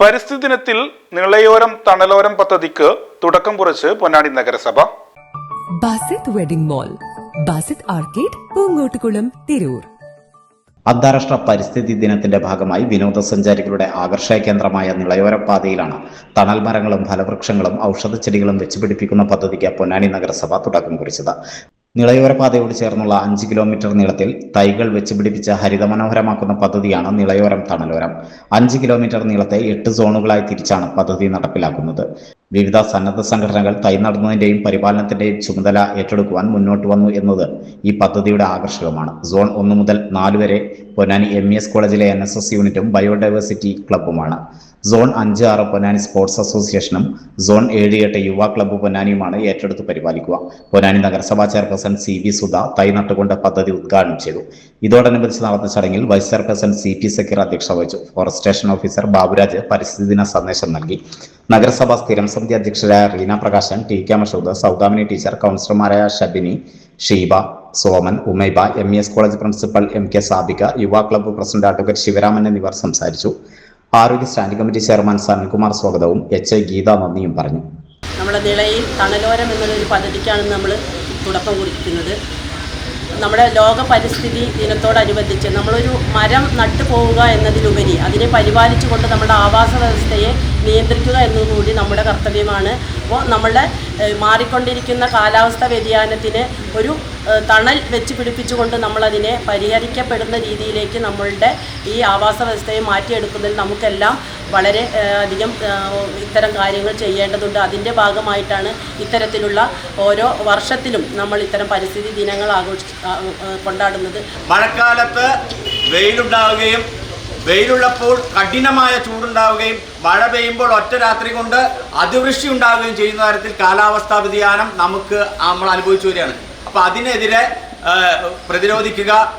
പരിസ്ഥിതി ദിനത്തിൽ നിളയോരം തണലോരം പദ്ധതിക്ക് തുടക്കം കുറിച്ച് പൊന്നാനി നഗരസഭ. Basith wedding mall, Basith arcade, Poongottukulam, Tirur. അന്താരാഷ്ട്ര പരിസ്ഥിതി ദിനത്തിന്റെ ഭാഗമായി വിനോദസഞ്ചാരികളുടെ ആകർഷക കേന്ദ്രമായ നിളയോര പാതയിലാണ് തണൽ മരങ്ങളും ഫലവൃക്ഷങ്ങളും ഔഷധച്ചെടികളും വെച്ചുപിടിപ്പിക്കുന്ന പദ്ധതിക്ക് പൊന്നാനി നഗരസഭ തുടക്കം കുറിച്ചത്. നിളയോര പാതയോട് ചേർന്നുള്ള 5 കിലോമീറ്റർ നീളത്തിൽ തൈകൾ വെച്ചുപിടിപ്പിച്ച് ഹരിതമനോഹരമാക്കുന്ന പദ്ധതിയാണ് നിളയോരം തണലോരം. 5 കിലോമീറ്റർ നീളത്തെ 8 സോണുകളായി തിരിച്ചാണ് പദ്ധതി നടപ്പിലാക്കുന്നത്. വിവിധ സന്നദ്ധ സംഘടനകൾ തൈ നടുന്നതിന്റെയും പരിപാലനത്തിന്റെയും ചുമതല ഏറ്റെടുക്കുവാൻ മുന്നോട്ട് വന്നു എന്നത് ഈ പദ്ധതിയുടെ ആകർഷകമാണ്. സോൺ 1 മുതൽ 4 വരെ പൊന്നാനി MES കോളേജിലെ NSS യൂണിറ്റും ബയോഡൈവേഴ്സിറ്റി ക്ലബ്ബുമാണ്. സോൺ 5-6 പൊന്നാനി സ്പോർട്സ് അസോസിയേഷനും സോൺ 7-8 യുവ ക്ലബ്ബ് പൊന്നാനിയുമാണ് ഏറ്റെടുത്ത് പരിപാലിക്കുക. പൊന്നാനി നഗരസഭാ ചെയർപേഴ്സൺ CV സുധ തൈ നട്ടുകൊണ്ട് പദ്ധതി ഉദ്ഘാടനം ചെയ്തു. ഇതോടനുബന്ധിച്ച് നടന്ന ചടങ്ങിൽ വൈസ് ചെയർപേഴ്സൺ CP സക്കീർ അധ്യക്ഷത വഹിച്ചു. ഫോറസ്റ്റ് സ്റ്റേഷൻ ഓഫീസർ ബാബുരാജ് പരിസ്ഥിതി ദിന സന്ദേശം നൽകി. നഗരസഭാ സ്ഥിരം സമിതി അധ്യക്ഷരായ റീന പ്രകാശൻ, TK മഷൂദ്, സൗദാമിനി ടീച്ചർ, കൗൺസിലർമാരായ Shabini, Sheeba, Soman, Umaiba, MES college principal MK Sabika, Yuva club president advocate Sivaraman എന്നിവർ സംസാരിച്ചു. ആരോഗ്യ സ്റ്റാൻഡിംഗ് കമ്മിറ്റി ചെയർമാൻ സനൽകുമാർ സ്വാഗതവും HI ഗീത നന്ദിയും പറഞ്ഞു. നമ്മുടെ നിളയിൽ തണലോരം എന്നുള്ളൊരു പദ്ധതിക്കാണ് നമ്മൾ തുടക്കം കുറിക്കുന്നത്. നമ്മുടെ ലോക പരിസ്ഥിതി ദിനത്തോടനുബന്ധിച്ച് നമ്മളൊരു മരം നട്ടു പോവുക എന്നതിലുപരി അതിനെ പരിപാലിച്ചുകൊണ്ട് നമ്മുടെ ആവാസ വ്യവസ്ഥയെ നിയന്ത്രിക്കുക എന്നതുകൂടി നമ്മുടെ കർത്തവ്യമാണ്. അപ്പോൾ നമ്മളുടെ മാറിക്കൊണ്ടിരിക്കുന്ന കാലാവസ്ഥ വ്യതിയാനത്തിന് ഒരു തണൽ വെച്ച് പിടിപ്പിച്ചുകൊണ്ട് നമ്മളതിനെ പരിഹരിക്കപ്പെടുന്ന രീതിയിലേക്ക് നമ്മളുടെ ഈ ആവാസ വ്യവസ്ഥയെ മാറ്റിയെടുക്കുന്നതിൽ നമുക്കെല്ലാം വളരെ അധികം ഇത്തരം കാര്യങ്ങൾ ചെയ്യേണ്ടതുണ്ട്. അതിൻ്റെ ഭാഗമായിട്ടാണ് ഇത്തരത്തിലുള്ള ഓരോ വർഷത്തിലും നമ്മൾ ഇത്തരം പരിസ്ഥിതി ദിനങ്ങൾ കൊണ്ടാടുന്നത്. മഴക്കാലത്ത് വെയിലുണ്ടാവുകയും വെയിലുള്ളപ്പോൾ കഠിനമായ ചൂടുണ്ടാവുകയും മഴ പെയ്യുമ്പോൾ ഒറ്റ രാത്രി കൊണ്ട് അതിവൃഷ്ടി ഉണ്ടാവുകയും ചെയ്യുന്ന തരത്തിൽ കാലാവസ്ഥാ വ്യതിയാനം നമ്മൾ അനുഭവിച്ചു വരികയാണ്. അപ്പോൾ അതിനെതിരെ പ്രതിരോധിക്കുക,